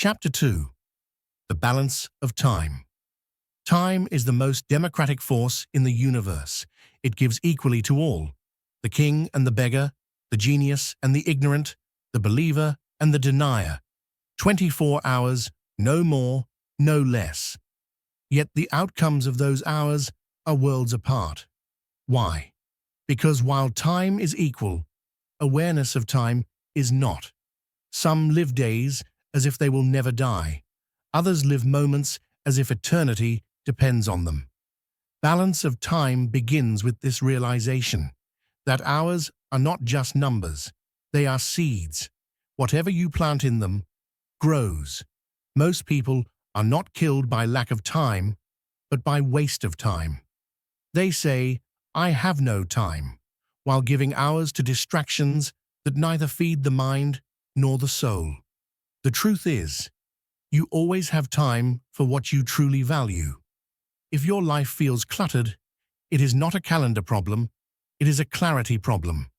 Chapter 2. The Balance of Time. Time is the most democratic force in the universe. It gives equally to all, the king and the beggar, the genius and the ignorant, the believer and the denier. 24 hours, no more, no less. Yet the outcomes of those hours are worlds apart. Why? Because while time is equal, awareness of time is not. Some live days as if they will never die. Others live moments as if eternity depends on them. Balance of time begins with this realization that hours are not just numbers, they are seeds. Whatever you plant in them grows. Most people are not killed by lack of time, but by waste of time. They say, "I have no time," while giving hours to distractions that neither feed the mind nor the soul. The truth is, you always have time for what you truly value. If your life feels cluttered, it is not a calendar problem, it is a clarity problem.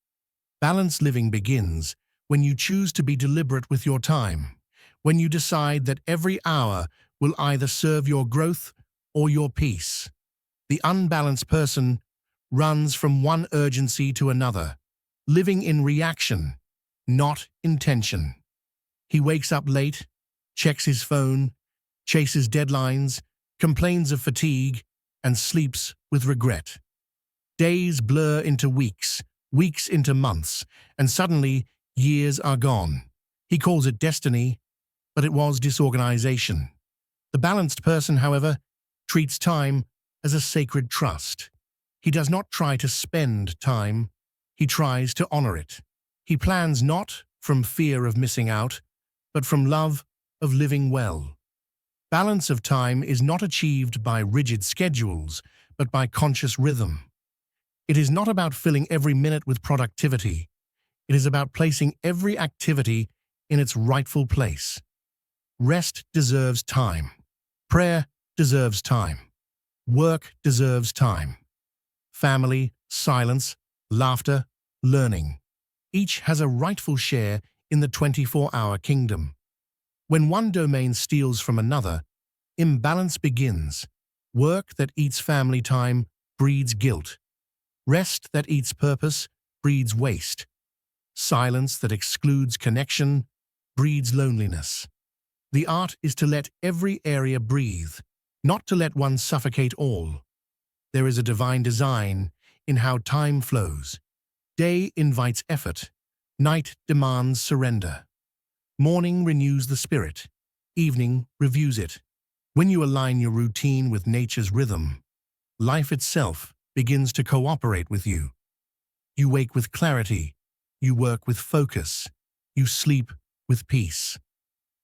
Balanced living begins when you choose to be deliberate with your time, when you decide that every hour will either serve your growth or your peace. The unbalanced person runs from one urgency to another, living in reaction, not intention. He wakes up late, checks his phone, chases deadlines, complains of fatigue, and sleeps with regret. Days blur into weeks, weeks into months, and suddenly years are gone. He calls it destiny, but it was disorganization. The balanced person, however, treats time as a sacred trust. He does not try to spend time, he tries to honor it. He plans not from fear of missing out, but from love of living well. Balance of time is not achieved by rigid schedules, but by conscious rhythm. It is not about filling every minute with productivity. It is about placing every activity in its rightful place. Rest deserves time. Prayer deserves time. Work deserves time. Family, silence, laughter, learning. Each has a rightful share in the 24-hour kingdom. When one domain steals from another, imbalance begins. Work that eats family time breeds guilt. Rest that eats purpose breeds waste. Silence that excludes connection breeds loneliness. The art is to let every area breathe, not to let one suffocate all. There is a divine design in how time flows. Day invites effort. Night demands surrender. Morning renews the spirit. Evening reviews it. When you align your routine with nature's rhythm, life itself begins to cooperate with you. You wake with clarity. You work with focus. You sleep with peace.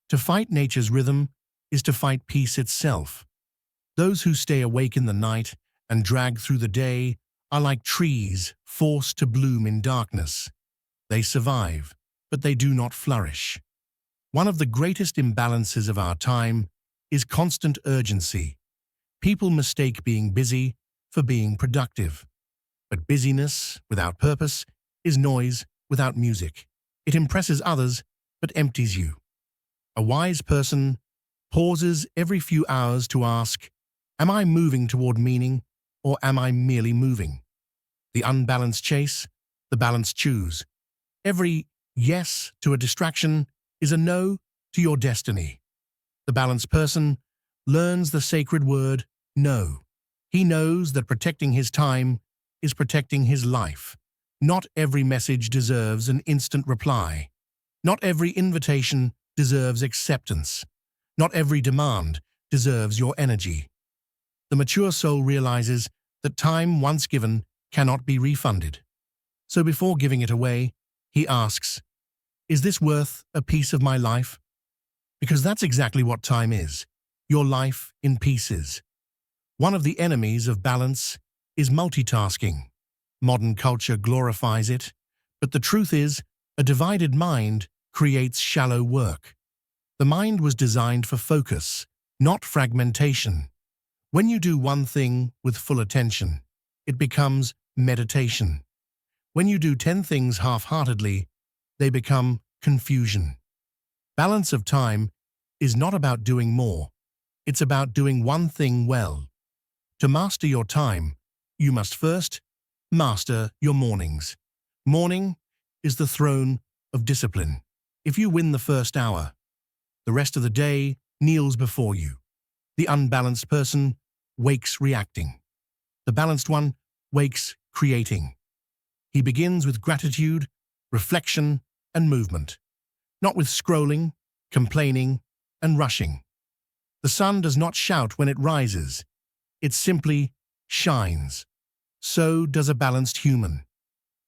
To fight nature's rhythm is to fight peace itself. Those who stay awake in the night and drag through the day are like trees forced to bloom in darkness. They survive, but they do not flourish. One of the greatest imbalances of our time is constant urgency. People mistake being busy for being productive. But busyness without purpose is noise without music. It impresses others, but empties you. A wise person pauses every few hours to ask, "Am I moving toward meaning, or am I merely moving?" The unbalanced chase, the balanced choose. Every yes to a distraction is a no to your destiny. The balanced person learns the sacred word, no. He knows that protecting his time is protecting his life. Not every message deserves an instant reply. Not every invitation deserves acceptance. Not every demand deserves your energy. The mature soul realizes that time once given cannot be refunded. So before giving it away, he asks, "Is this worth a piece of my life?" Because that's exactly what time is, your life in pieces. One of the enemies of balance is multitasking. Modern culture glorifies it, but the truth is, a divided mind creates shallow work. The mind was designed for focus, not fragmentation. When you do one thing with full attention, it becomes meditation. When you do 10 things half-heartedly, they become confusion. Balance of time is not about doing more. It's about doing one thing well. To master your time, you must first master your mornings. Morning is the throne of discipline. If you win the first hour, the rest of the day kneels before you. The unbalanced person wakes reacting. The balanced one wakes creating. He begins with gratitude, reflection, and movement, not with scrolling, complaining, and rushing. The sun does not shout when it rises. It simply shines. So does a balanced human.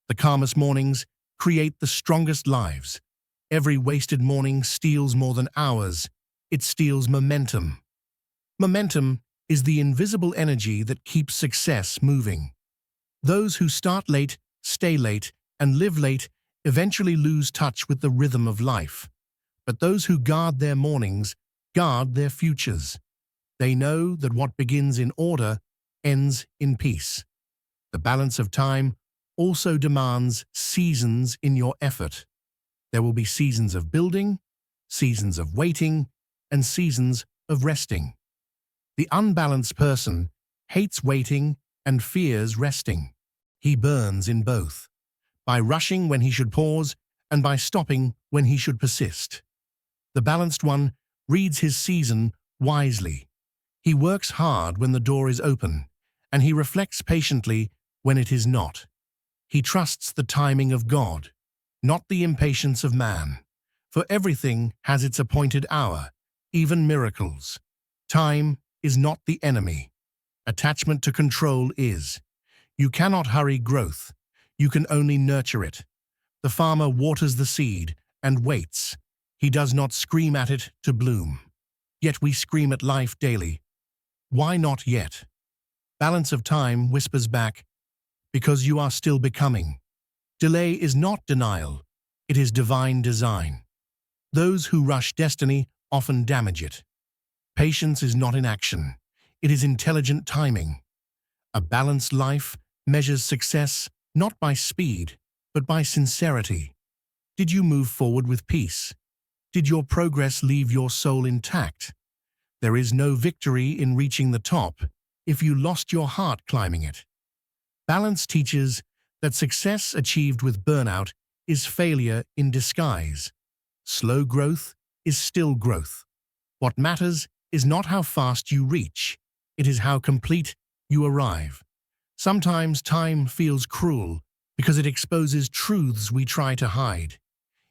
The calmest mornings create the strongest lives. Every wasted morning steals more than hours. It steals momentum. Momentum is the invisible energy that keeps success moving. Those who start late, stay late, and live late eventually lose touch with the rhythm of life. But those who guard their mornings guard their futures. They know that what begins in order ends in peace. The balance of time also demands seasons in your effort. There will be seasons of building, seasons of waiting, and seasons of resting. The unbalanced person hates waiting and fears resting. He burns in both, by rushing when he should pause and by stopping when he should persist. The balanced one reads his season wisely. He works hard when the door is open, and he reflects patiently when it is not. He trusts the timing of God, not the impatience of man. For everything has its appointed hour, even miracles. Time is not the enemy. Attachment to control is. You cannot hurry growth. You can only nurture it. The farmer waters the seed and waits. He does not scream at it to bloom. Yet we scream at life daily. Why not yet? Balance of time whispers back, because you are still becoming. Delay is not denial. It is divine design. Those who rush destiny often damage it. Patience is not inaction. It is intelligent timing. A balanced life measures success not by speed, but by sincerity. Did you move forward with peace? Did your progress leave your soul intact? There is no victory in reaching the top if you lost your heart climbing it. Balance teaches that success achieved with burnout is failure in disguise. Slow growth is still growth. What matters is not how fast you reach, it is how complete you arrive. Sometimes time feels cruel because it exposes truths we try to hide.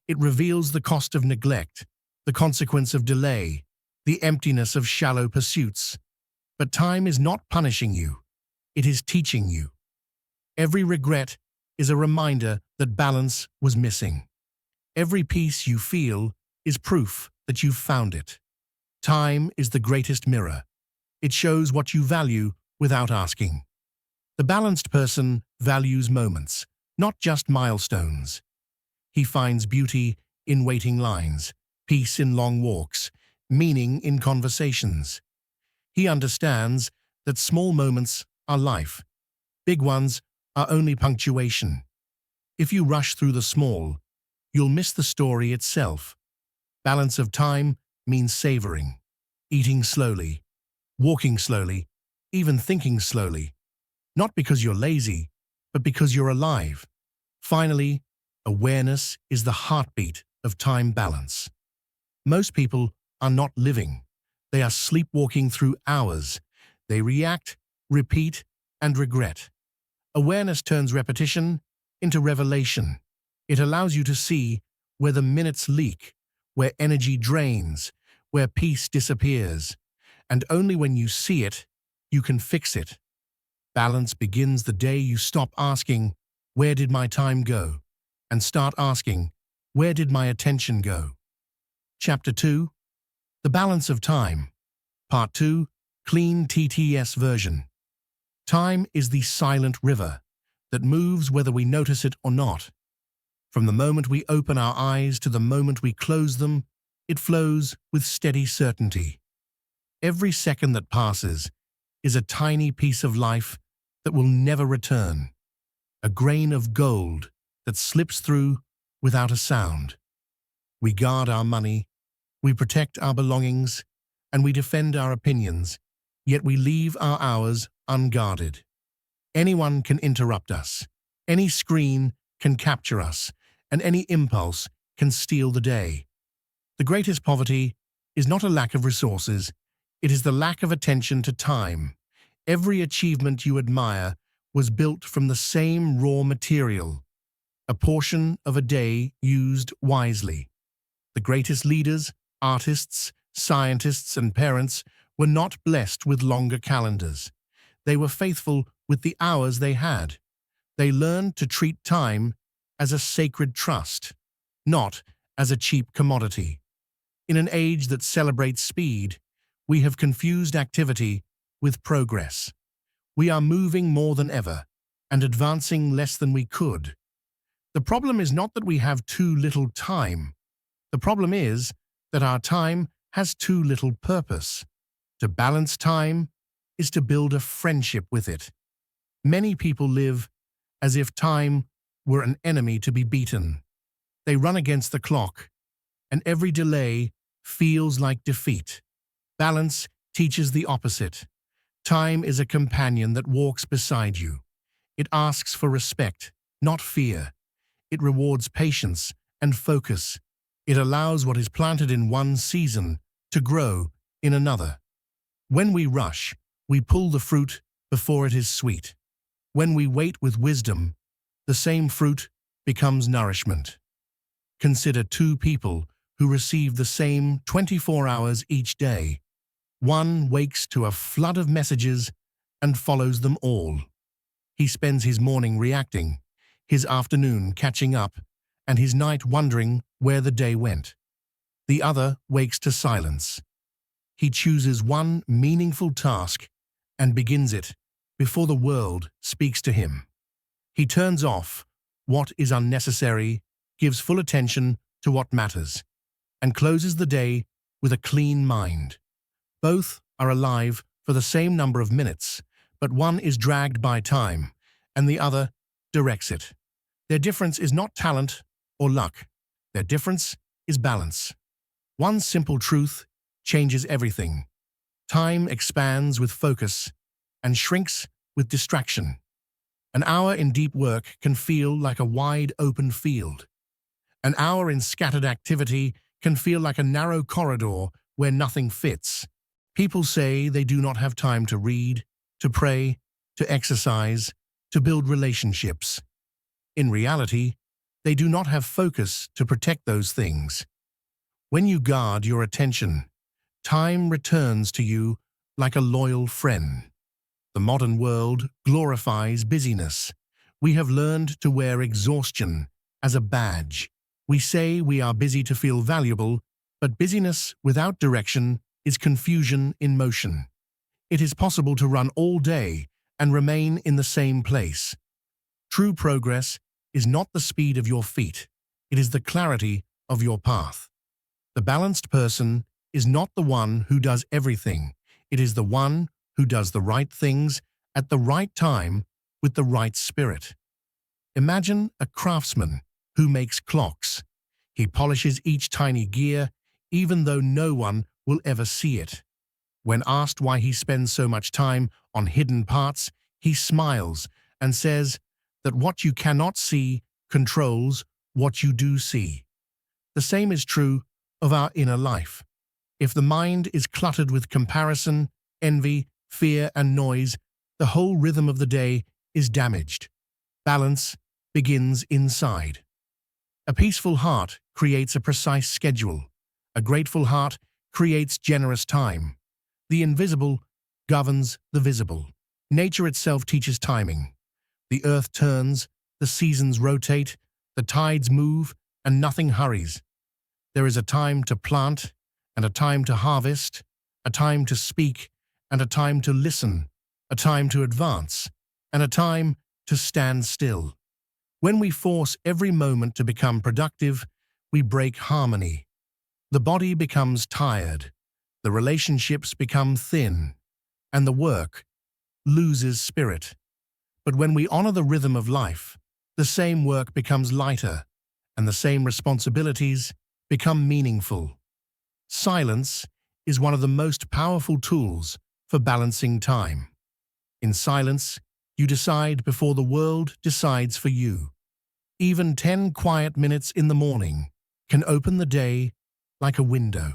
It reveals the cost of neglect, the consequence of delay, the emptiness of shallow pursuits. But time is not punishing you, it is teaching you. Every regret is a reminder that balance was missing. Every peace you feel is proof that you've found it. Time is the greatest mirror. It shows what you value without asking. The balanced person values moments, not just milestones. He finds beauty in waiting lines, peace in long walks, meaning in conversations. He understands that small moments are life. Big ones are only punctuation. If you rush through the small, you'll miss the story itself. Balance of time means savoring, eating slowly, walking slowly, even thinking slowly. Not because you're lazy, but because you're alive. Finally, awareness is the heartbeat of time balance. Most people are not living. They are sleepwalking through hours. They react, repeat, and regret. Awareness turns repetition into revelation. It allows you to see where the minutes leak, where energy drains, where peace disappears. And only when you see it, you can fix it. Balance begins the day you stop asking, "Where did my time go?" and start asking, "Where did my attention go?" Chapter 2. The Balance of Time. Part 2. Clean TTS version. Time is the silent river that moves whether we notice it or not. From the moment we open our eyes to the moment we close them, it flows with steady certainty. Every second that passes is a tiny piece of life that will never return, a grain of gold that slips through without a sound. We guard our money We protect our belongings, and we defend our opinions, yet we leave our hours unguarded. Anyone can interrupt us. Any screen can capture us, and any impulse can steal the day. The greatest poverty is not a lack of resources, it is the lack of attention to time. Every achievement you admire was built from the same raw material, a portion of a day used wisely. The greatest leaders, artists, scientists, and parents were not blessed with longer calendars. They were faithful with the hours they had. They learned to treat time as a sacred trust, not as a cheap commodity. In an age that celebrates speed, we have confused activity with progress. We are moving more than ever and advancing less than we could. The problem is not that we have too little time. The problem is that our time has too little purpose. To balance time is to build a friendship with it. Many people live as if time were an enemy to be beaten. They run against the clock, and every delay feels like defeat. Balance teaches the opposite. Time is a companion that walks beside you. It asks for respect, not fear. It rewards patience and focus. It allows what is planted in one season to grow in another. When we rush, we pull the fruit before it is sweet. When we wait with wisdom, the same fruit becomes nourishment. Consider two people who receive the same 24 hours each day. One wakes to a flood of messages and follows them all. He spends his morning reacting, his afternoon catching up, and his night wondering where the day went. The other wakes to silence. He chooses one meaningful task and begins it before the world speaks to him. He turns off what is unnecessary, gives full attention to what matters, and closes the day with a clean mind. Both are alive for the same number of minutes, but one is dragged by time, and the other directs it. Their difference is not talent or luck. Their difference is balance. One simple truth changes everything. Time expands with focus and shrinks with distraction. An hour in deep work can feel like a wide open field. An hour in scattered activity can feel like a narrow corridor where nothing fits. People say they do not have time to read, to pray, to exercise, to build relationships. In reality, they do not have focus to protect those things. When you guard your attention, time returns to you like a loyal friend. The modern world glorifies busyness. We have learned to wear exhaustion as a badge. We say we are busy to feel valuable, but busyness without direction is confusion in motion. It is possible to run all day and remain in the same place. True progress is not the speed of your feet, it is the clarity of your path. The balanced person is not the one who does everything, it is the one who does the right things at the right time with the right spirit. Imagine a craftsman who makes clocks. He polishes each tiny gear, even though no one will ever see it. When asked why he spends so much time on hidden parts, he smiles and says that what you cannot see controls what you do see. The same is true of our inner life. If the mind is cluttered with comparison, envy, fear, and noise, the whole rhythm of the day is damaged. Balance begins inside. A peaceful heart creates a precise schedule. A grateful heart creates generous time. The invisible governs the visible. Nature itself teaches timing. The earth turns, the seasons rotate, the tides move, and nothing hurries. There is a time to plant, and a time to harvest, a time to speak, and a time to listen, a time to advance, and a time to stand still. When we force every moment to become productive, we break harmony. The body becomes tired, the relationships become thin, and the work loses spirit. But when we honor the rhythm of life, the same work becomes lighter, and the same responsibilities become meaningful. Silence is one of the most powerful tools for balancing time. In silence, you decide before the world decides for you. Even 10 quiet minutes in the morning can open the day like a window.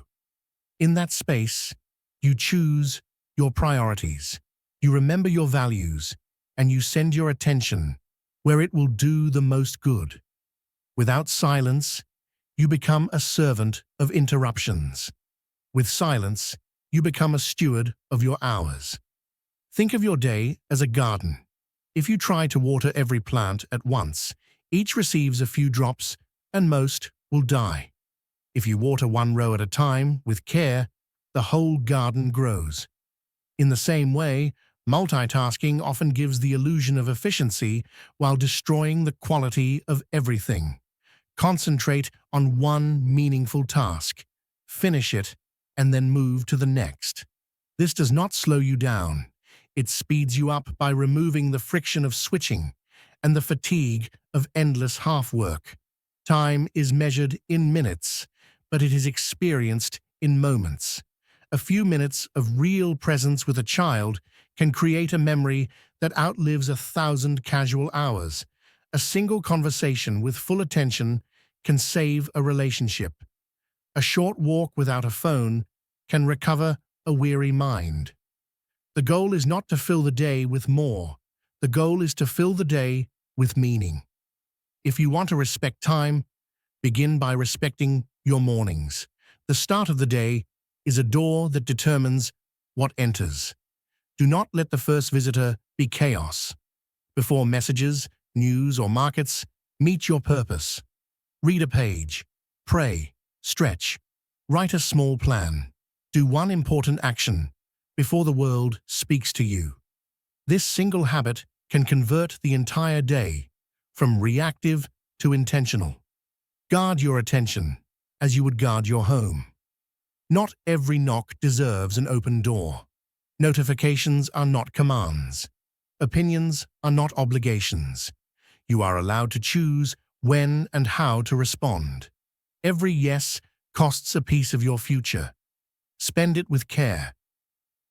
In that space, you choose your priorities, you remember your values, and you send your attention where it will do the most good. Without silence, you become a servant of interruptions. With silence, you become a steward of your hours. Think of your day as a garden. If you try to water every plant at once, each receives a few drops and most will die. If you water one row at a time with care, the whole garden grows. In the same way, multitasking often gives the illusion of efficiency while destroying the quality of everything. Concentrate on one meaningful task, finish it, and then move to the next. This does not slow you down. It speeds you up by removing the friction of switching and the fatigue of endless half-work. Time is measured in minutes, but it is experienced in moments. A few minutes of real presence with a child can create a memory that outlives 1,000 casual hours. A single conversation with full attention can save a relationship. A short walk without a phone can recover a weary mind. The goal is not to fill the day with more. The goal is to fill the day with meaning. If you want to respect time, begin by respecting your mornings. The start of the day is a door that determines what enters. Do not let the first visitor be chaos. Before messages, news, or markets, meet your purpose. Read a page, pray, stretch, write a small plan. Do one important action before the world speaks to you. This single habit can convert the entire day from reactive to intentional. Guard your attention as you would guard your home. Not every knock deserves an open door. Notifications are not commands. Opinions are not obligations. You are allowed to choose when and how to respond. Every yes costs a piece of your future. Spend it with care.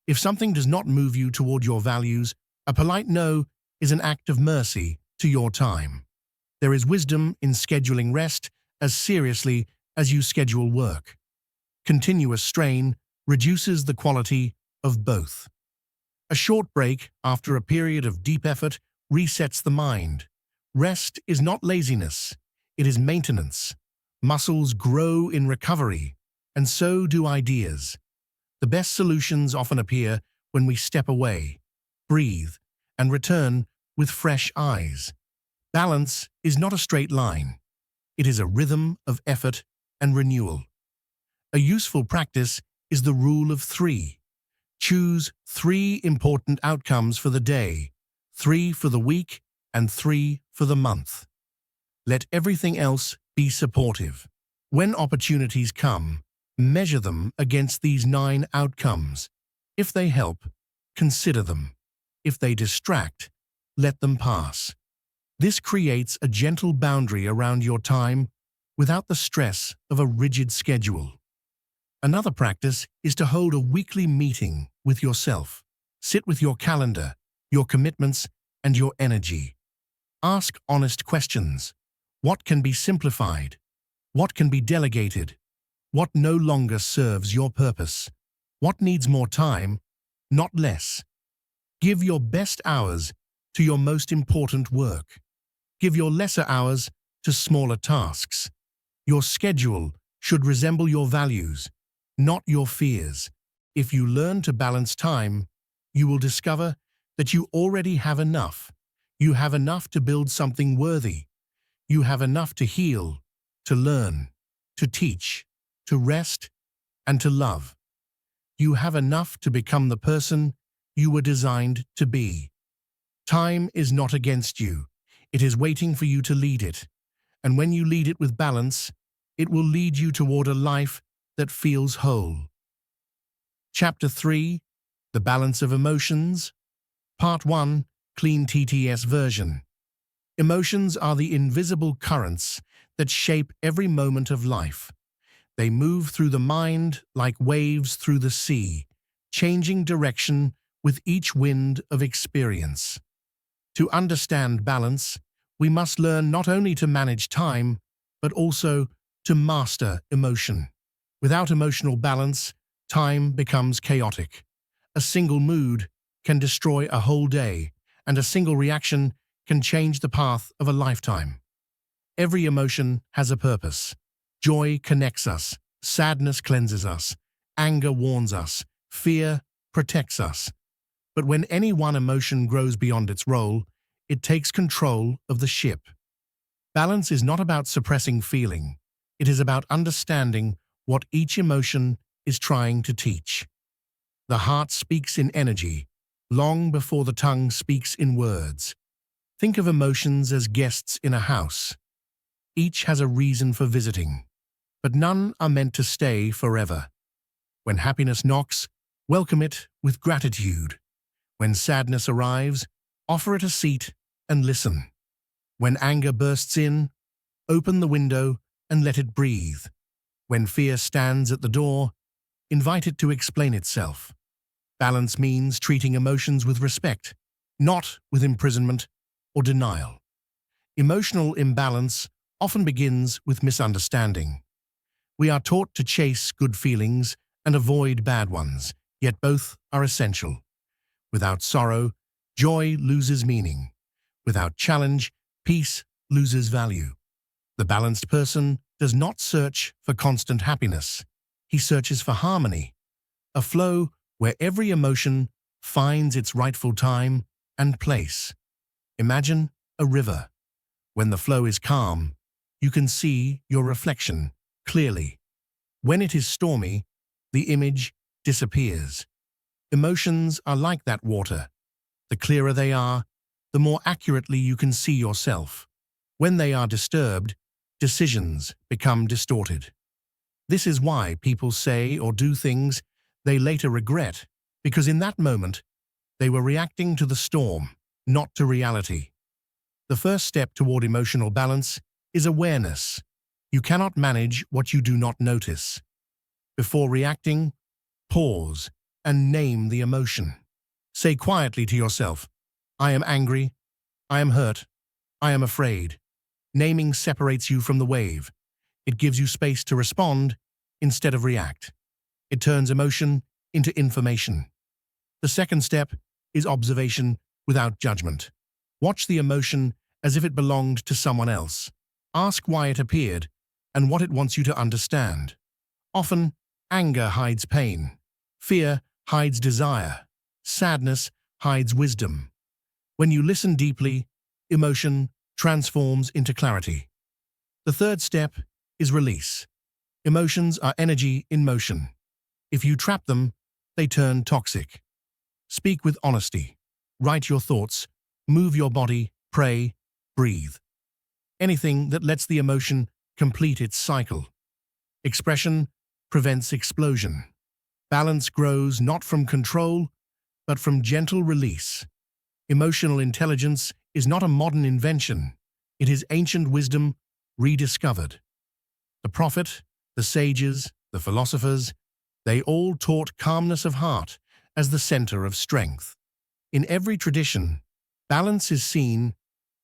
If something does not move you toward your values, a polite no is an act of mercy to your time. There is wisdom in scheduling rest as seriously as you schedule work. Continuous strain reduces the quality of both. A short break after a period of deep effort resets the mind. Rest is not laziness, it is maintenance. Muscles grow in recovery, and so do ideas. The best solutions often appear when we step away, breathe, and return with fresh eyes. Balance is not a straight line. It is a rhythm of effort and renewal. A useful practice is the rule of 3. Choose 3 important outcomes for the day, 3 for the week, and 3 for the month. Let everything else be supportive. When opportunities come, measure them against these 9 outcomes. If they help, consider them. If they distract, let them pass. This creates a gentle boundary around your time without the stress of a rigid schedule. Another practice is to hold a weekly meeting with yourself. Sit with your calendar, your commitments, and your energy. Ask honest questions. What can be simplified? What can be delegated? What no longer serves your purpose? What needs more time, not less? Give your best hours to your most important work. Give your lesser hours to smaller tasks. Your schedule should resemble your values, not your fears. If you learn to balance time, you will discover that you already have enough. You have enough to build something worthy. You have enough to heal, to learn, to teach, to rest, and to love. You have enough to become the person you were designed to be. Time is not against you. It is waiting for you to lead it. And when you lead it with balance, it will lead you toward a life that feels whole. Chapter 3, The Balance of Emotions. Part 1, Clean TTS version. Emotions are the invisible currents that shape every moment of life. They move through the mind like waves through the sea, changing direction with each wind of experience. To understand balance, we must learn not only to manage time, but also to master emotion. Without emotional balance, time becomes chaotic. A single mood can destroy a whole day, and a single reaction can change the path of a lifetime. Every emotion has a purpose. Joy connects us, sadness cleanses us, anger warns us, fear protects us. But when any one emotion grows beyond its role, it takes control of the ship. Balance is not about suppressing feeling. It is about understanding what each emotion is trying to teach. The heart speaks in energy, long before the tongue speaks in words. Think of emotions as guests in a house. Each has a reason for visiting, but none are meant to stay forever. When happiness knocks, welcome it with gratitude. When sadness arrives, offer it a seat and listen. When anger bursts in, open the window and let it breathe. When fear stands at the door, invite it to explain itself. Balance means treating emotions with respect, not with imprisonment or denial. Emotional imbalance often begins with misunderstanding. We are taught to chase good feelings and avoid bad ones, yet both are essential. Without sorrow, joy loses meaning. Without challenge, peace loses value. The balanced person does not search for constant happiness. He searches for harmony, a flow where every emotion finds its rightful time and place. Imagine a river. When the flow is calm, you can see your reflection clearly. When it is stormy, the image disappears. Emotions are like that water. The clearer they are, the more accurately you can see yourself. When they are disturbed, decisions become distorted. This is why people say or do things they later regret, because in that moment, they were reacting to the storm, not to reality. The first step toward emotional balance is awareness. You cannot manage what you do not notice. Before reacting, pause and name the emotion. Say quietly to yourself, I am angry, I am hurt, I am afraid. Naming separates you from the wave. It gives you space to respond instead of react. It turns emotion into information. The second step is observation without judgment. Watch the emotion as if it belonged to someone else. Ask why it appeared and what it wants you to understand. Often, anger hides pain. Fear hides desire. Sadness hides wisdom. When you listen deeply, emotion transforms into clarity. The third step is release. Emotions are energy in motion. If you trap them, they turn toxic. Speak with honesty. Write your thoughts. Move your body. Pray. Breathe. Anything that lets the emotion complete its cycle. Expression prevents explosion. Balance grows not from control, but from gentle release. Emotional intelligence is not a modern invention. It is ancient wisdom rediscovered. The prophet, the sages, the philosophers, they all taught calmness of heart as the center of strength. In every tradition, balance is seen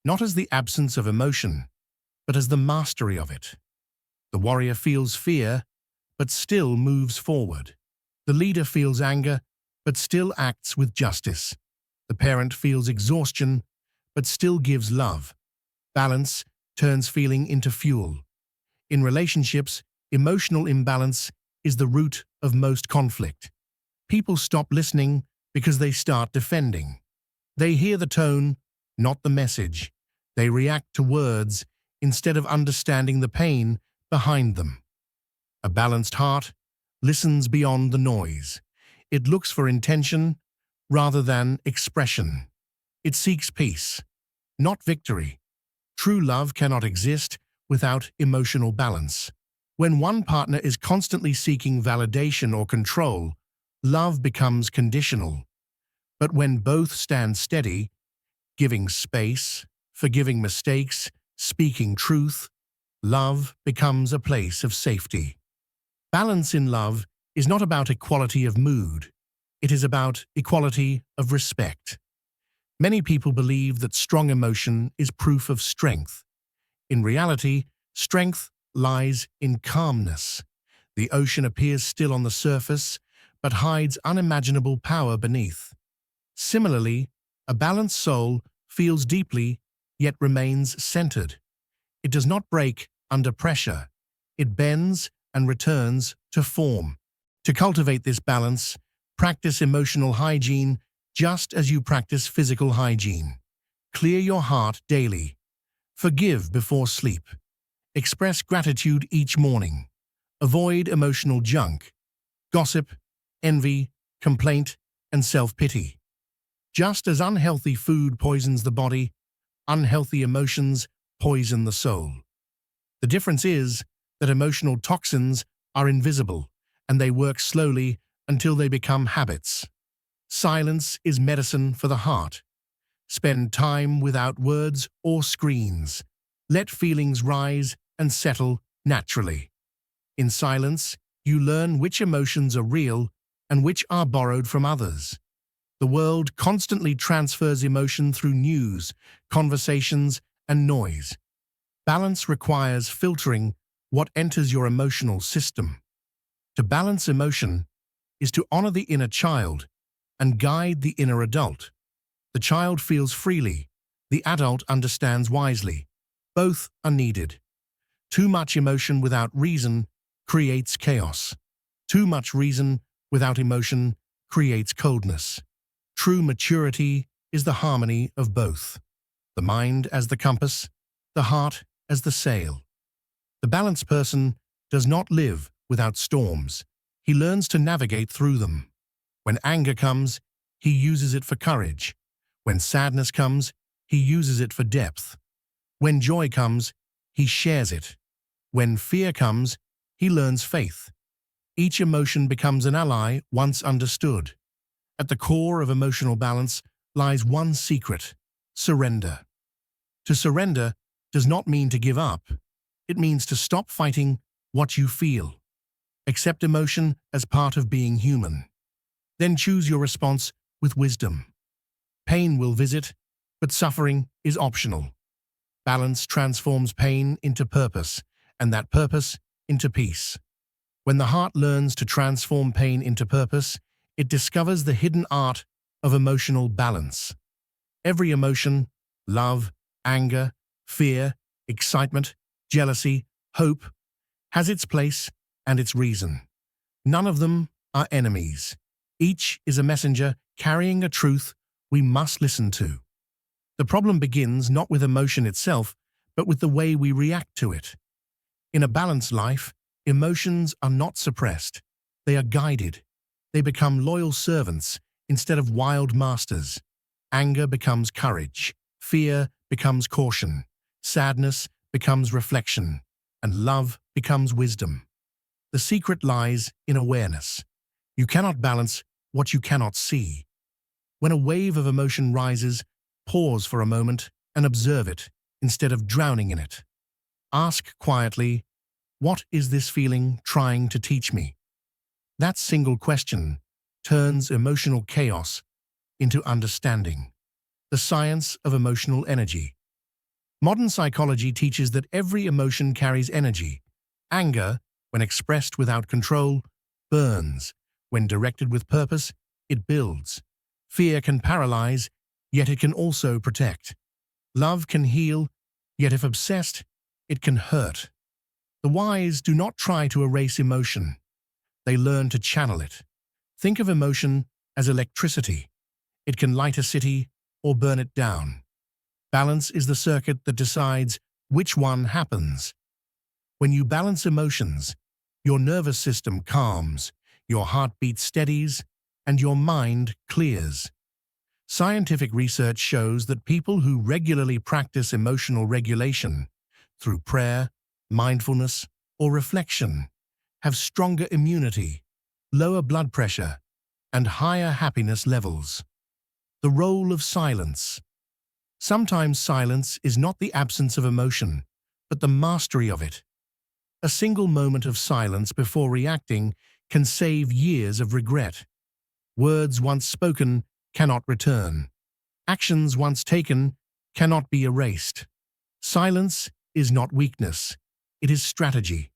not as the absence of emotion, but as the mastery of it. The warrior feels fear, but still moves forward. The leader feels anger, but still acts with justice. The parent feels exhaustion, but still gives love. Balance turns feeling into fuel. In relationships, emotional imbalance is the root of most conflict. People stop listening because they start defending. They hear the tone, not the message. They react to words instead of understanding the pain behind them. A balanced heart listens beyond the noise. It looks for intention rather than expression. It seeks peace, not victory. True love cannot exist without emotional balance. When one partner is constantly seeking validation or control, love becomes conditional. But when both stand steady, giving space, forgiving mistakes, speaking truth, love becomes a place of safety. Balance in love is not about equality of mood. It is about equality of respect. Many people believe that strong emotion is proof of strength. In reality, strength lies in calmness. The ocean appears still on the surface, but hides unimaginable power beneath. Similarly, a balanced soul feels deeply, yet remains centered. It does not break under pressure. It bends and returns to form. To cultivate this balance, practice emotional hygiene just as you practice physical hygiene. Clear your heart daily. Forgive before sleep. Express gratitude each morning. Avoid emotional junk, gossip, envy, complaint, and self-pity. Just as unhealthy food poisons the body, unhealthy emotions poison the soul. The difference is that emotional toxins are invisible, and they work slowly until they become habits. Silence is medicine for the heart. Spend time without words or screens. Let feelings rise and settle naturally. In silence, you learn which emotions are real and which are borrowed from others. The world constantly transfers emotion through news, conversations, and noise. Balance requires filtering what enters your emotional system. To balance emotion is to honor the inner child and guide the inner adult. The child feels freely, the adult understands wisely. Both are needed. Too much emotion without reason creates chaos. Too much reason without emotion creates coldness. True maturity is the harmony of both. The mind as the compass, the heart as the sail. The balanced person does not live without storms. He learns to navigate through them. When anger comes, he uses it for courage. When sadness comes, he uses it for depth. When joy comes, he shares it. When fear comes, he learns faith. Each emotion becomes an ally once understood. At the core of emotional balance lies one secret: surrender. To surrender does not mean to give up. It means to stop fighting what you feel. Accept emotion as part of being human. Then choose your response with wisdom. Pain will visit, but suffering is optional. Balance transforms pain into purpose, and that purpose into peace. When the heart learns to transform pain into purpose, it discovers the hidden art of emotional balance. Every emotion, love, anger, fear, excitement, jealousy, hope, has its place and its reason. None of them are enemies. Each is a messenger carrying a truth we must listen to. The problem begins not with emotion itself, but with the way we react to it. In a balanced life, emotions are not suppressed. They are guided. They become loyal servants instead of wild masters. Anger becomes courage. Fear becomes caution. Sadness becomes reflection. And love becomes wisdom. The secret lies in awareness. You cannot balance what you cannot see. When a wave of emotion rises, pause for a moment and observe it instead of drowning in it. Ask quietly, what is this feeling trying to teach me? That single question turns emotional chaos into understanding. The science of emotional energy. Modern psychology teaches that every emotion carries energy. Anger, when expressed without control, burns. When directed with purpose, it builds. Fear can paralyze, yet it can also protect. Love can heal, yet if obsessed, it can hurt. The wise do not try to erase emotion. They learn to channel it. Think of emotion as electricity. It can light a city or burn it down. Balance is the circuit that decides which one happens. When you balance emotions, your nervous system calms, your heartbeat steadies, and your mind clears. Scientific research shows that people who regularly practice emotional regulation through prayer, mindfulness, or reflection have stronger immunity, lower blood pressure, and higher happiness levels. The role of silence. Sometimes silence is not the absence of emotion, but the mastery of it. A single moment of silence before reacting can save years of regret. Words once spoken cannot return. Actions once taken cannot be erased. Silence is not weakness, it is strategy.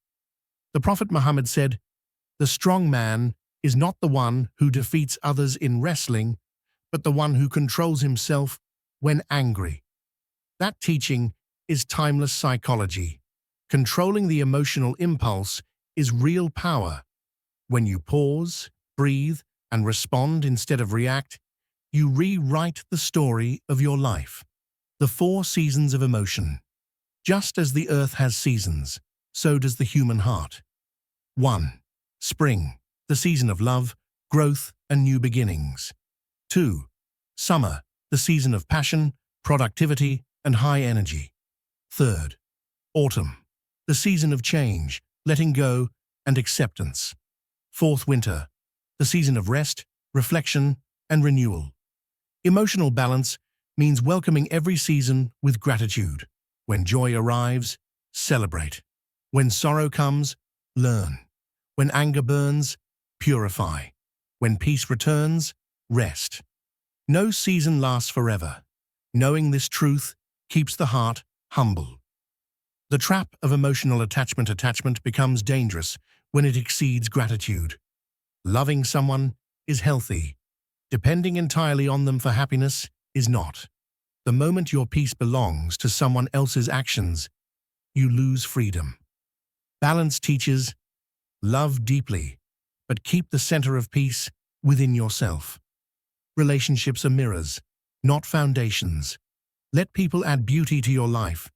The Prophet Muhammad said, "The strong man is not the one who defeats others in wrestling, but the one who controls himself when angry." That teaching is timeless psychology. Controlling the emotional impulse is real power. When you pause, breathe, and respond instead of react, you rewrite the story of your life. The four seasons of emotion. Just as the earth has seasons, so does the human heart. 1. Spring, the season of love, growth, and new beginnings. 2. Summer, the season of passion, productivity, and high energy. 3. Autumn, the season of change, letting go, and acceptance. 4. Winter, the season of rest, reflection, and renewal. Emotional balance means welcoming every season with gratitude. When joy arrives, celebrate. When sorrow comes, learn. When anger burns, purify. When peace returns, rest. No season lasts forever. Knowing this truth keeps the heart humble. The trap of emotional attachment becomes dangerous when it exceeds gratitude. Loving someone is healthy. Depending entirely on them for happiness is not. The moment your peace belongs to someone else's actions, you lose freedom. Balance teaches, love deeply, but keep the center of peace within yourself. Relationships are mirrors, not foundations. Let people add beauty to your life,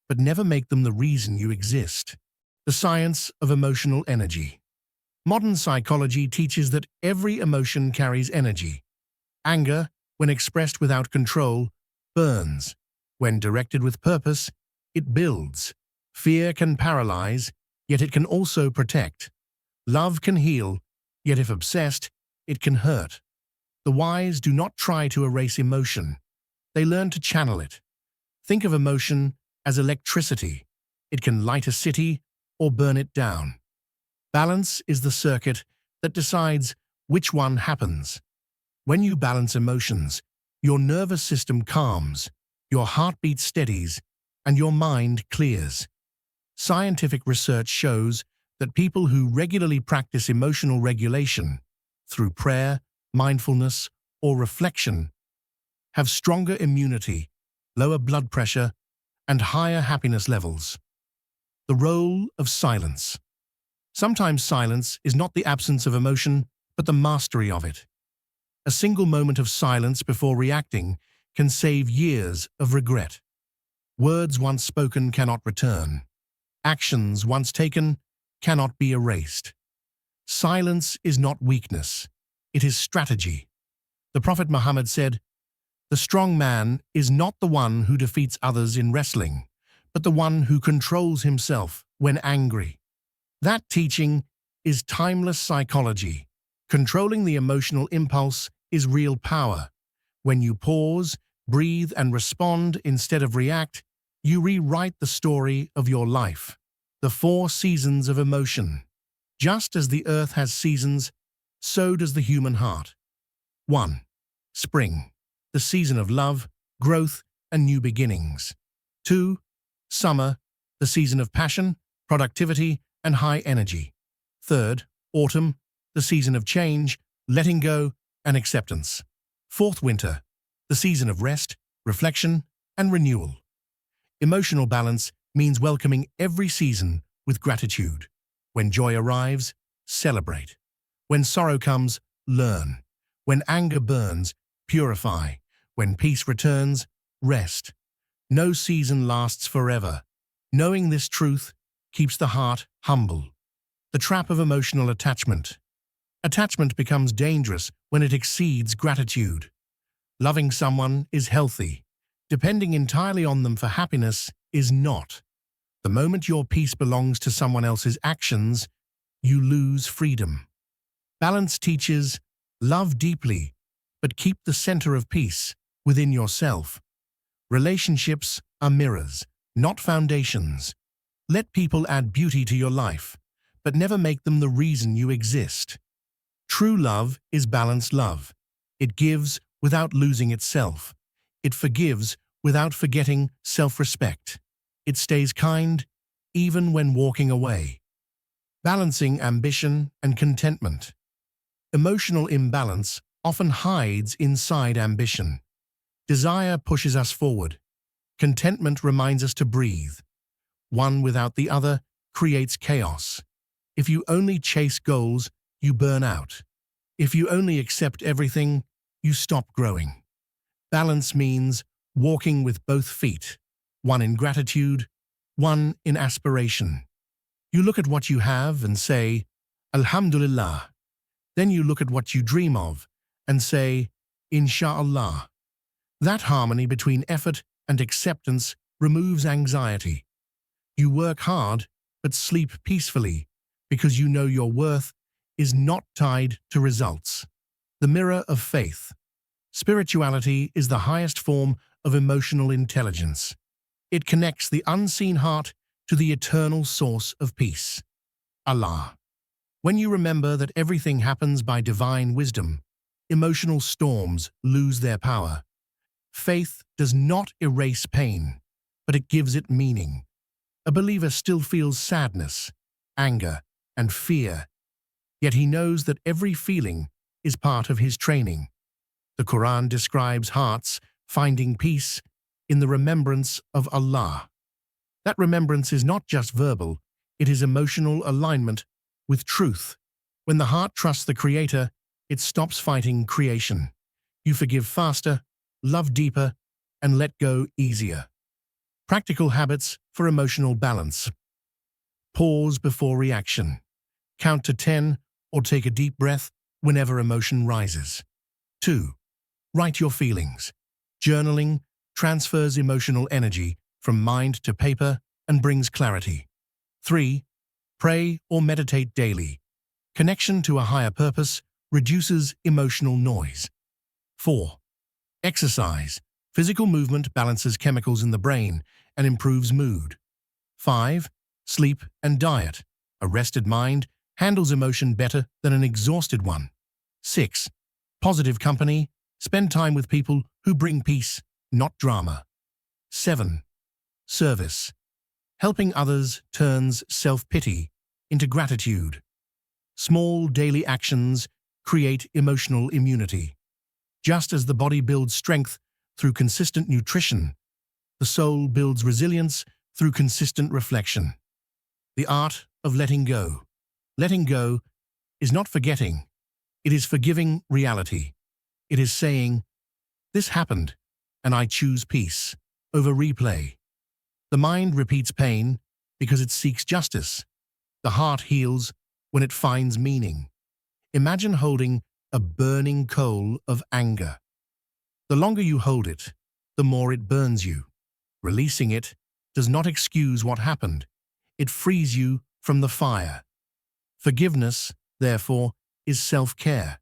but never make them the reason you exist. The science of emotional energy. Modern psychology teaches that every emotion carries energy. Anger, when expressed without control, burns. When directed with purpose, it builds. Fear can paralyze, yet it can also protect. Love can heal, yet if obsessed, it can hurt. The wise do not try to erase emotion. They learn to channel it. Think of emotion as electricity. It can light a city or burn it down. Balance is the circuit that decides which one happens. When you balance emotions, your nervous system calms, your heartbeat steadies, and your mind clears. Scientific research shows that people who regularly practice emotional regulation through prayer, mindfulness, or reflection have stronger immunity, lower blood pressure, and higher happiness levels. The role of silence. Sometimes silence is not the absence of emotion, but the mastery of it. A single moment of silence before reacting can save years of regret. Words once spoken cannot return. Actions once taken cannot be erased. Silence is not weakness, it is strategy. The Prophet Muhammad said, "The strong man is not the one who defeats others in wrestling, but the one who controls himself when angry." That teaching is timeless psychology. Controlling the emotional impulse is real power. When you pause, breathe, and respond instead of react, you rewrite the story of your life. The four seasons of emotion. Just as the earth has seasons, so does the human heart. 1. Spring, the season of love, growth, and new beginnings. 2. Summer, the season of passion, productivity, and high energy. 3. Autumn, the season of change, letting go, and acceptance. 4. Winter, the season of rest, reflection, and renewal. Emotional balance means welcoming every season with gratitude. When joy arrives, celebrate. When sorrow comes, learn. When anger burns, purify. When peace returns, rest. No season lasts forever. Knowing this truth keeps the heart humble. The trap of emotional attachment. Attachment becomes dangerous when it exceeds gratitude. Loving someone is healthy. Depending entirely on them for happiness is not. The moment your peace belongs to someone else's actions, you lose freedom. Balance teaches, love deeply, but keep the center of peace within yourself. Relationships are mirrors, not foundations. Let people add beauty to your life, but never make them the reason you exist. True love is balanced love. It gives without losing itself. It forgives without forgetting self-respect. It stays kind even when walking away. Balancing ambition and contentment. Emotional imbalance often hides inside ambition. Desire pushes us forward. Contentment reminds us to breathe. One without the other creates chaos. If you only chase goals, you burn out. If you only accept everything, you stop growing. Balance means walking with both feet, one in gratitude, one in aspiration. You look at what you have and say, Alhamdulillah. Then you look at what you dream of and say, Insha'Allah. That harmony between effort and acceptance removes anxiety. You work hard but sleep peacefully because you know your worth is not tied to results. The mirror of faith. Spirituality is the highest form of emotional intelligence. It connects the unseen heart to the eternal source of peace, Allah. When you remember that everything happens by divine wisdom, emotional storms lose their power. Faith does not erase pain, but it gives it meaning. A believer still feels sadness, anger, and fear, yet he knows that every feeling is part of his training. The Quran describes hearts finding peace in the remembrance of Allah. That remembrance is not just verbal, it is emotional alignment with truth. When the heart trusts the Creator, it stops fighting creation. You forgive faster, love deeper, and let go easier. Practical habits for emotional balance. Pause before reaction. Count to 10 or take a deep breath whenever emotion rises. 2. Write your feelings. Journaling transfers emotional energy from mind to paper and brings clarity. 3. Pray or meditate daily. Connection to a higher purpose reduces emotional noise. 4. Exercise. Physical movement balances chemicals in the brain and improves mood. 5. Sleep and diet. A rested mind handles emotion better than an exhausted one. 6. Positive company. Spend time with people who bring peace, not drama. 7. Service. Helping others turns self-pity into gratitude. Small daily actions create emotional immunity. Just as the body builds strength through consistent nutrition, the soul builds resilience through consistent reflection. The art of letting go. Letting go is not forgetting, it is forgiving reality. It is saying, this happened, and I choose peace over replay. The mind repeats pain because it seeks justice. The heart heals when it finds meaning. Imagine holding a burning coal of anger. The longer you hold it, the more it burns you. Releasing it does not excuse what happened. It frees you from the fire. Forgiveness, therefore, is self-care.